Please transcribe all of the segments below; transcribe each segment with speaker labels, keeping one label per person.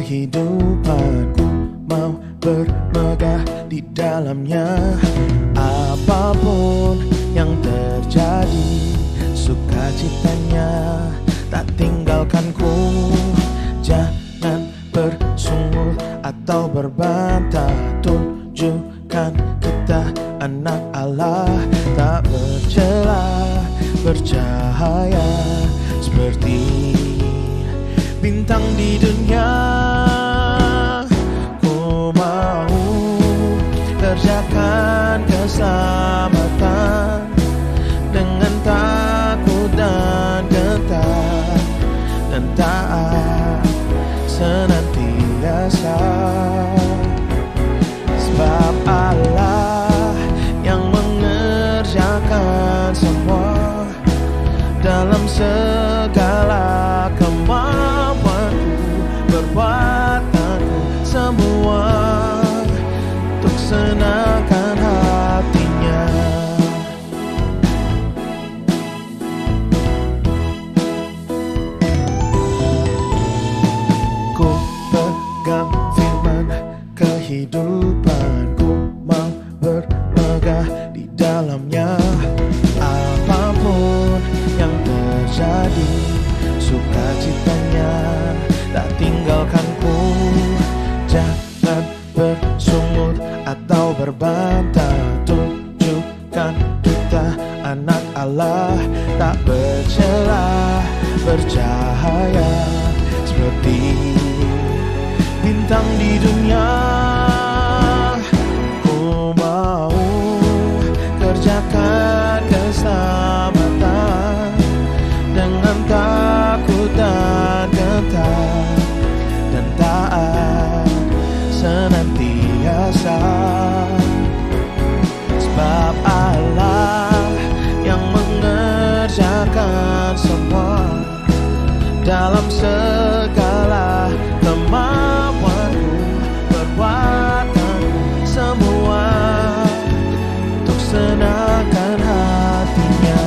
Speaker 1: kehidupanku, mau bermegah di dalamnya. Apapun yang terjadi, sukacitanya tak tinggalkanku. Jangan bersungut atau berbantah, tunjukkan kita anak Allah, tak bercela, bercahaya seperti bintang di dunia. Ku mau kerjakan keselamatan dengan takut dan gentar, dan taat senantiasa. Sebab Allah yang mengerjakan semua dalam segala kemampuanku, perbuatanku semua untuk senangkan hatinya. Ku pegang firman kehidupanku, mau bermegah di dalamnya. Apapun yang terjadi, sukacitanya tak tinggalkanku. Jangan bersungut atau berbantah, tunjukkan kita anak Allah, tak bercela, bercahaya seperti bintang di dunia. Ku mau kerjakan keselamatan dengan takut dan gentar, dan taat senantiasa. Sebab Allah yang mengerjakan semua dalam segala kemampuanku, perbuatanku semua untuk senangkan hatinya.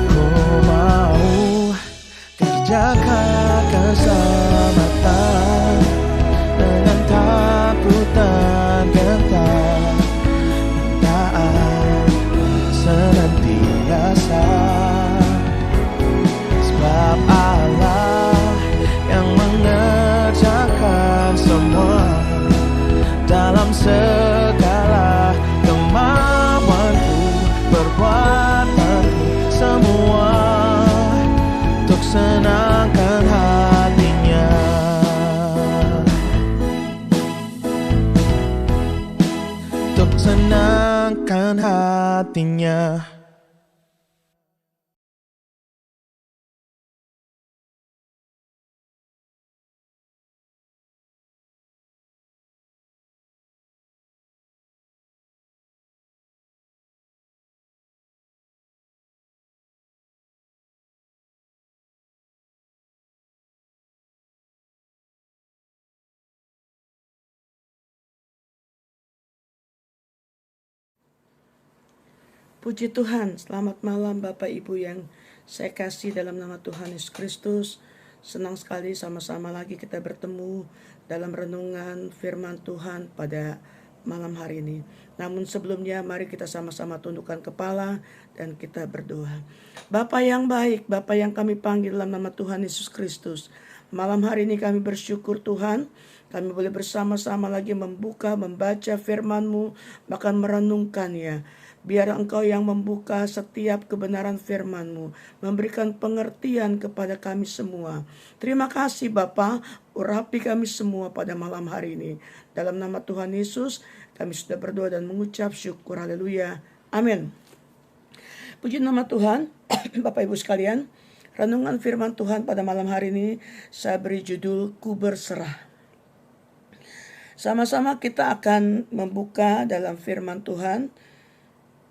Speaker 1: Ku mau kerjakan keselamatan dengan takut dan gentar, taat senantiasa. Sebab Allah yang mengerjakan semua dalam segala kemampuanku, perbuatanku semua untuk senangkan hatinya. Untuk senangkan hatinya.
Speaker 2: Puji Tuhan, selamat malam Bapak Ibu yang saya kasih dalam nama Tuhan Yesus Kristus. Senang sekali sama-sama lagi kita bertemu dalam renungan firman Tuhan pada malam hari ini. Namun sebelumnya mari kita sama-sama tundukkan kepala dan kita berdoa. Bapa yang baik, Bapa yang kami panggil dalam nama Tuhan Yesus Kristus. Malam hari ini kami bersyukur Tuhan, kami boleh bersama-sama lagi membaca firman-Mu, bahkan merenungkannya. Biar Engkau yang membuka setiap kebenaran firman-Mu, memberikan pengertian kepada kami semua. Terima kasih Bapa, urapi kami semua pada malam hari ini. Dalam nama Tuhan Yesus, kami sudah berdoa dan mengucap syukur. Haleluya. Amin. Puji nama Tuhan. Bapak Ibu sekalian, renungan firman Tuhan pada malam hari ini saya beri judul Ku Berserah. Sama-sama kita akan membuka dalam firman Tuhan,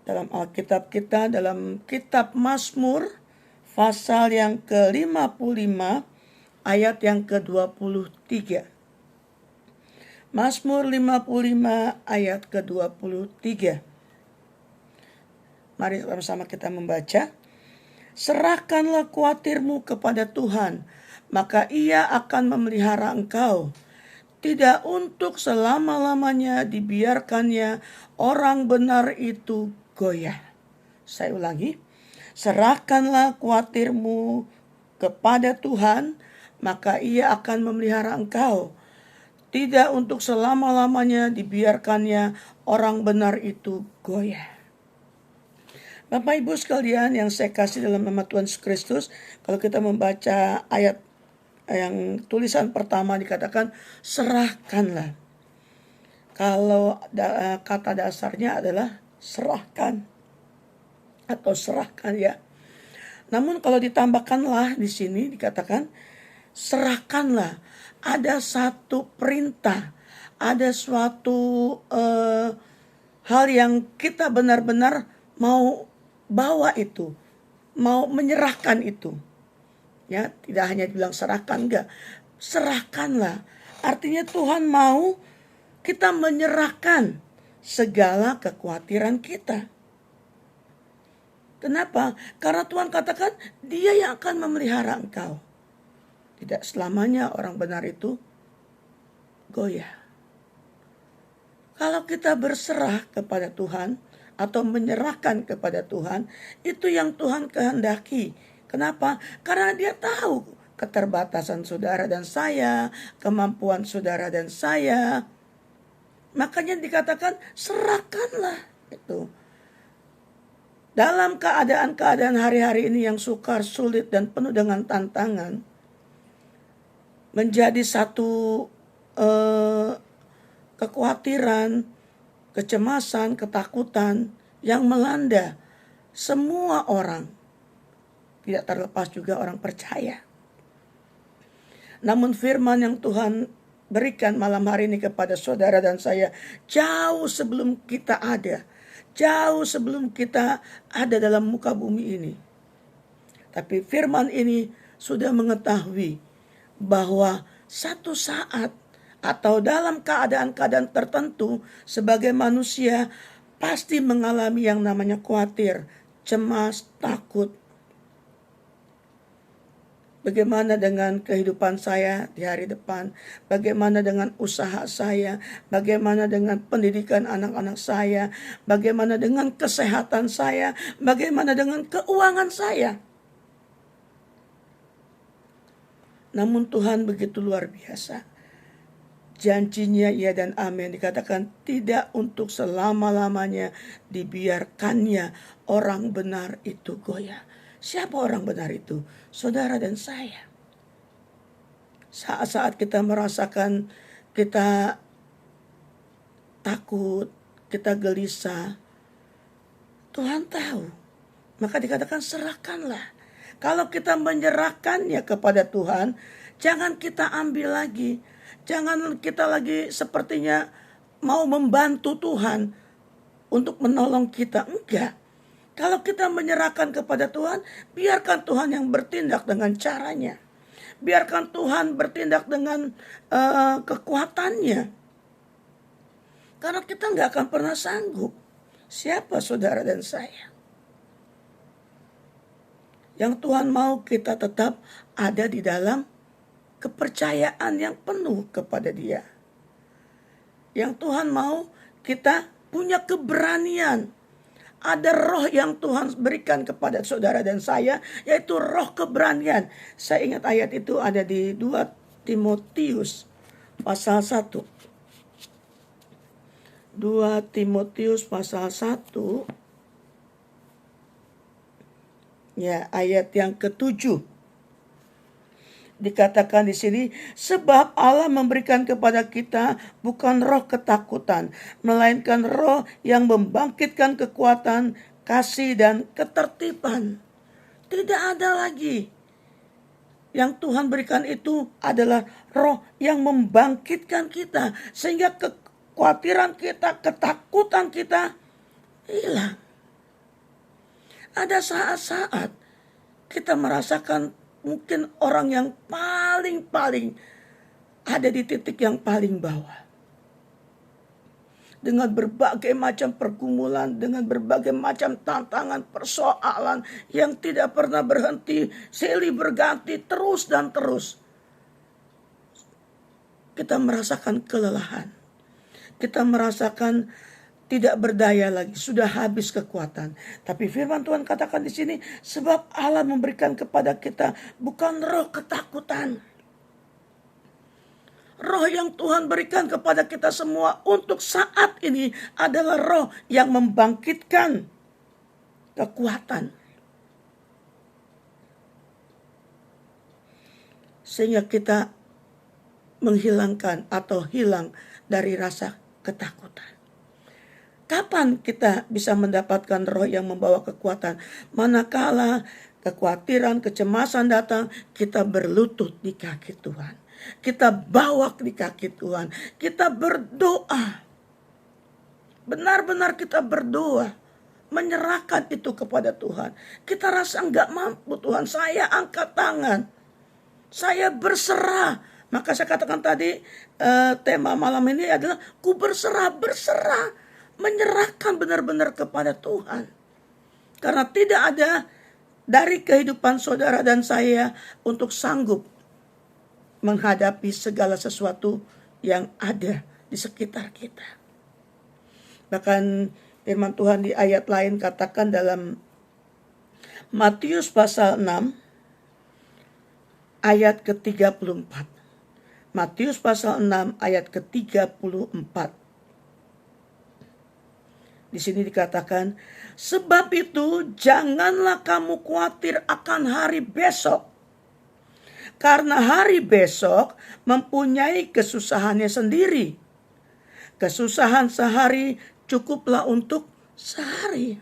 Speaker 2: dalam Alkitab kita, dalam kitab Mazmur pasal yang ke-55 ayat yang ke-23. Mazmur 55 ayat ke-23. Mari sama-sama kita membaca. Serahkanlah khawatirmu kepada Tuhan, maka Ia akan memelihara engkau. Tidak untuk selama-lamanya dibiarkannya orang benar itu goyah. Saya ulangi. Serahkanlah khawatirmu kepada Tuhan, maka Ia akan memelihara engkau. Tidak untuk selama-lamanya dibiarkannya orang benar itu goyah. Bapak Ibu sekalian yang saya kasih dalam nama Tuhan Yesus Kristus, kalau kita membaca ayat yang tulisan pertama dikatakan serahkanlah. Kalau kata dasarnya adalah serahkan atau serahkan ya. Namun kalau ditambahkanlah di sini dikatakan serahkanlah. Ada satu perintah, ada suatu hal yang kita benar-benar mau bawa itu, mau menyerahkan itu. Ya, tidak hanya bilang serahkan, enggak. Serahkanlah. Artinya Tuhan mau kita menyerahkan segala kekhawatiran kita. Kenapa? Karena Tuhan katakan Dia yang akan memelihara engkau. Tidak selamanya orang benar itu goyah. Kalau kita berserah kepada Tuhan atau menyerahkan kepada Tuhan, itu yang Tuhan kehendaki. Kenapa? Karena Dia tahu keterbatasan saudara dan saya, kemampuan saudara dan saya. Makanya dikatakan serahkanlah itu. Dalam keadaan-keadaan hari-hari ini yang sukar, sulit dan penuh dengan tantangan, menjadi satu kekhawatiran, kecemasan, ketakutan yang melanda semua orang. Tidak terlepas juga orang percaya. Namun firman yang Tuhan berikan malam hari ini kepada saudara dan saya, jauh sebelum kita ada, jauh sebelum kita ada dalam muka bumi ini. Tapi firman ini sudah mengetahui bahwa satu saat atau dalam keadaan-keadaan tertentu sebagai manusia pasti mengalami yang namanya khawatir, cemas, takut. Bagaimana dengan kehidupan saya di hari depan? Bagaimana dengan usaha saya? Bagaimana dengan pendidikan anak-anak saya? Bagaimana dengan kesehatan saya? Bagaimana dengan keuangan saya? Namun Tuhan begitu luar biasa. Janjinya ya dan amin. Dikatakan tidak untuk selama-lamanya dibiarkannya orang benar itu goyah. Siapa orang benar itu? Saudara dan saya. Saat-saat kita merasakan kita takut, kita gelisah, Tuhan tahu. Maka dikatakan serahkanlah. Kalau kita menyerahkannya kepada Tuhan, jangan kita ambil lagi. Jangan kita lagi sepertinya mau membantu Tuhan untuk menolong kita. Enggak. Kalau kita menyerahkan kepada Tuhan, biarkan Tuhan yang bertindak dengan caranya. Biarkan Tuhan bertindak dengan kekuatannya. Karena kita enggak akan pernah sanggup. Siapa saudara dan saya? Yang Tuhan mau kita tetap ada di dalam kepercayaan yang penuh kepada Dia. Yang Tuhan mau kita punya keberanian. Ada roh yang Tuhan berikan kepada saudara dan saya, yaitu roh keberanian. Saya ingat ayat itu ada di 2 Timotius pasal 1. 2 Timotius pasal 1. Ya, ayat yang ke-7. Dikatakan di sini, sebab Allah memberikan kepada kita bukan roh ketakutan, melainkan roh yang membangkitkan kekuatan, kasih dan ketertiban. Tidak ada lagi. Yang Tuhan berikan itu adalah roh yang membangkitkan kita, sehingga kekhawatiran kita, ketakutan kita hilang. Ada saat-saat kita merasakan mungkin orang yang paling ada di titik yang paling bawah. dengan berbagai macam pergumulan, dengan berbagai macam tantangan, persoalan yang tidak pernah berhenti, silih berganti terus dan terus. Kita merasakan kelelahan. Kita merasakan tidak berdaya lagi, sudah habis kekuatan. Tapi firman Tuhan katakan di sini, sebab Allah memberikan kepada kita bukan roh ketakutan. Roh yang Tuhan berikan kepada kita semua untuk saat ini adalah roh yang membangkitkan kekuatan. Sehingga kita menghilangkan atau hilang dari rasa ketakutan. Kapan kita bisa mendapatkan roh yang membawa kekuatan? Manakala kekhawatiran, kecemasan datang, kita berlutut di kaki Tuhan. Kita bawa di kaki Tuhan. Kita berdoa. Benar-benar kita berdoa. Menyerahkan itu kepada Tuhan. Kita rasa enggak mampu Tuhan. Saya angkat tangan. Saya berserah. Maka saya katakan tadi tema malam ini adalah ku berserah. Menyerahkan benar-benar kepada Tuhan. Karena tidak ada dari kehidupan saudara dan saya untuk sanggup menghadapi segala sesuatu yang ada di sekitar kita. Bahkan firman Tuhan di ayat lain katakan dalam Matius pasal 6 ayat ke-34. Matius pasal 6 ayat ke-34. Di sini dikatakan, sebab itu janganlah kamu khawatir akan hari besok. Karena hari besok mempunyai kesusahannya sendiri. Kesusahan sehari cukuplah untuk sehari.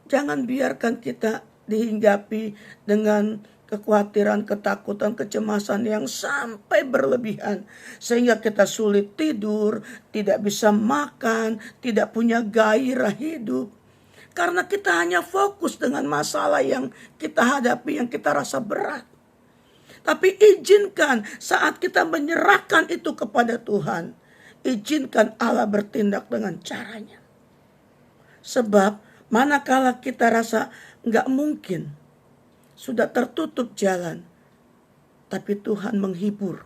Speaker 2: Jangan biarkan kita dihinggapi dengan kekhawatiran, ketakutan, kecemasan yang sampai berlebihan. Sehingga kita sulit tidur, tidak bisa makan, tidak punya gairah hidup. Karena kita hanya fokus dengan masalah yang kita hadapi, yang kita rasa berat. Tapi izinkan saat kita menyerahkan itu kepada Tuhan. Izinkan Allah bertindak dengan caranya. Sebab manakala kita rasa nggak mungkin, sudah tertutup jalan, tapi Tuhan menghibur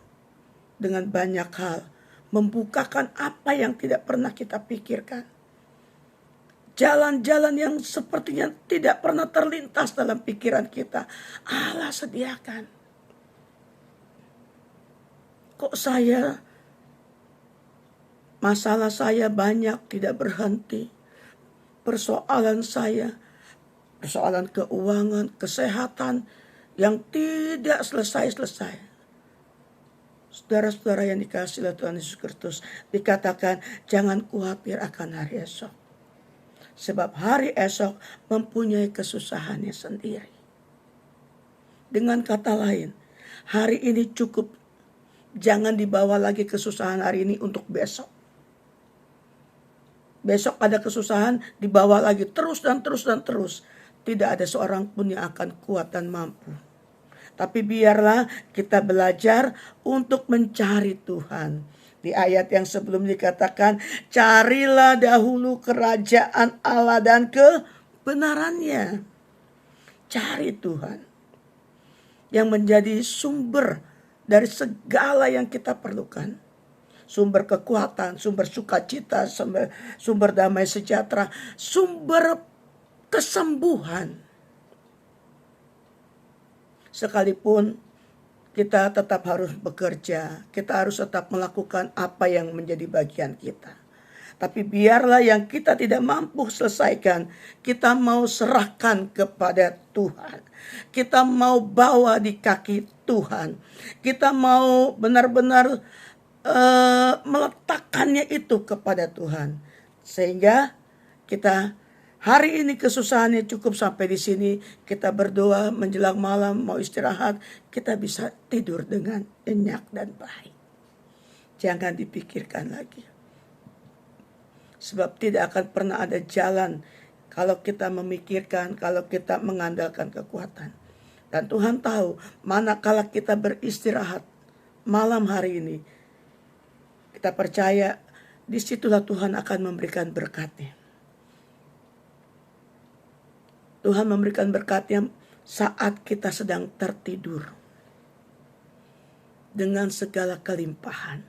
Speaker 2: dengan banyak hal, membukakan apa yang tidak pernah kita pikirkan. Jalan-jalan yang sepertinya tidak pernah terlintas dalam pikiran kita, Allah sediakan. Kok masalah saya banyak tidak berhenti. Persoalan saya, persoalan keuangan, kesehatan yang tidak selesai-selesai. Saudara-saudara yang dikasihi oleh Tuhan Yesus Kristus, dikatakan jangan khawatir akan hari esok. Sebab hari esok mempunyai kesusahannya sendiri. Dengan kata lain, hari ini cukup. Jangan dibawa lagi kesusahan hari ini untuk besok. Besok ada kesusahan, dibawa lagi terus dan terus dan terus. Tidak ada seorang pun yang akan kuat dan mampu. Tapi biarlah kita belajar untuk mencari Tuhan. Di ayat yang sebelum dikatakan, carilah dahulu kerajaan Allah dan kebenarannya. Cari Tuhan. Yang menjadi sumber dari segala yang kita perlukan. Sumber kekuatan, sumber sukacita, sumber damai sejahtera, sumber kesembuhan. Sekalipun kita tetap harus bekerja, kita harus tetap melakukan apa yang menjadi bagian kita. Tapi biarlah yang kita tidak mampu selesaikan, kita mau serahkan kepada Tuhan. Kita mau bawa di kaki Tuhan. Kita mau benar-benar meletakkannya itu kepada Tuhan. Sehingga kita hari ini kesusahannya cukup sampai di sini. Kita berdoa menjelang malam mau istirahat. Kita bisa tidur dengan nyenyak dan baik. Jangan dipikirkan lagi. Sebab tidak akan pernah ada jalan kalau kita memikirkan, kalau kita mengandalkan kekuatan. Dan Tuhan tahu manakala kita beristirahat malam hari ini. Kita kita percaya disitulah Tuhan akan memberikan berkatnya. Tuhan memberikan berkatnya saat kita sedang tertidur dengan segala kelimpahan.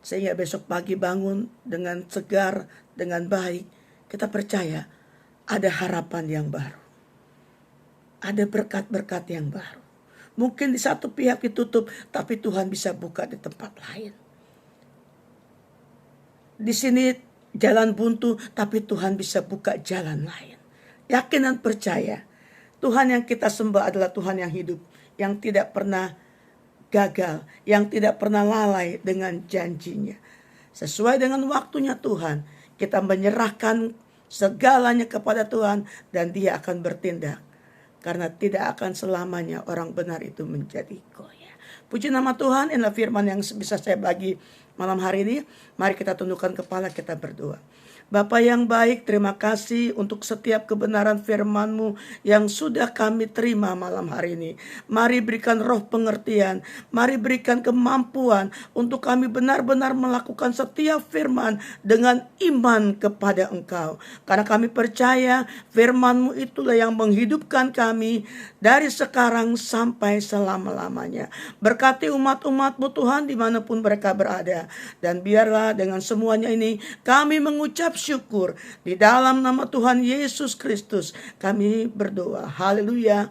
Speaker 2: Sehingga besok pagi bangun dengan segar, dengan baik, kita percaya ada harapan yang baru. Ada berkat-berkat yang baru. Mungkin di satu pihak ditutup, tapi Tuhan bisa buka di tempat lain. Di sini jalan buntu, tapi Tuhan bisa buka jalan lain. Yakin dan percaya, Tuhan yang kita sembah adalah Tuhan yang hidup, yang tidak pernah gagal, yang tidak pernah lalai dengan janjinya. Sesuai dengan waktunya Tuhan, kita menyerahkan segalanya kepada Tuhan dan Dia akan bertindak. Karena tidak akan selamanya orang benar itu menjadi goyah. Puji nama Tuhan, inilah firman yang bisa saya bagi malam hari ini. Mari kita tundukkan kepala, kita berdoa. Bapa yang baik, terima kasih untuk setiap kebenaran firman-Mu yang sudah kami terima malam hari ini. Mari berikan roh pengertian, mari berikan kemampuan untuk kami benar-benar melakukan setiap firman dengan iman kepada Engkau. Karena kami percaya firman-Mu itulah yang menghidupkan kami dari sekarang sampai selama-lamanya. Berkati umat-umat-Mu Tuhan dimanapun mereka berada. Dan biarlah dengan semuanya ini kami mengucap syukur di dalam nama Tuhan Yesus Kristus kami berdoa. Haleluya.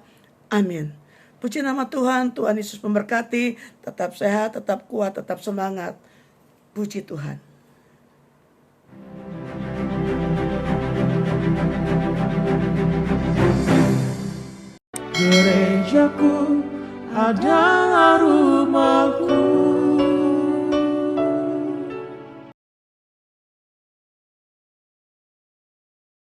Speaker 2: Amin. Puji nama Tuhan. Tuhan Yesus memberkati. Tetap sehat, tetap kuat, tetap semangat. Puji Tuhan.
Speaker 1: Gerejaku adalah rumahku.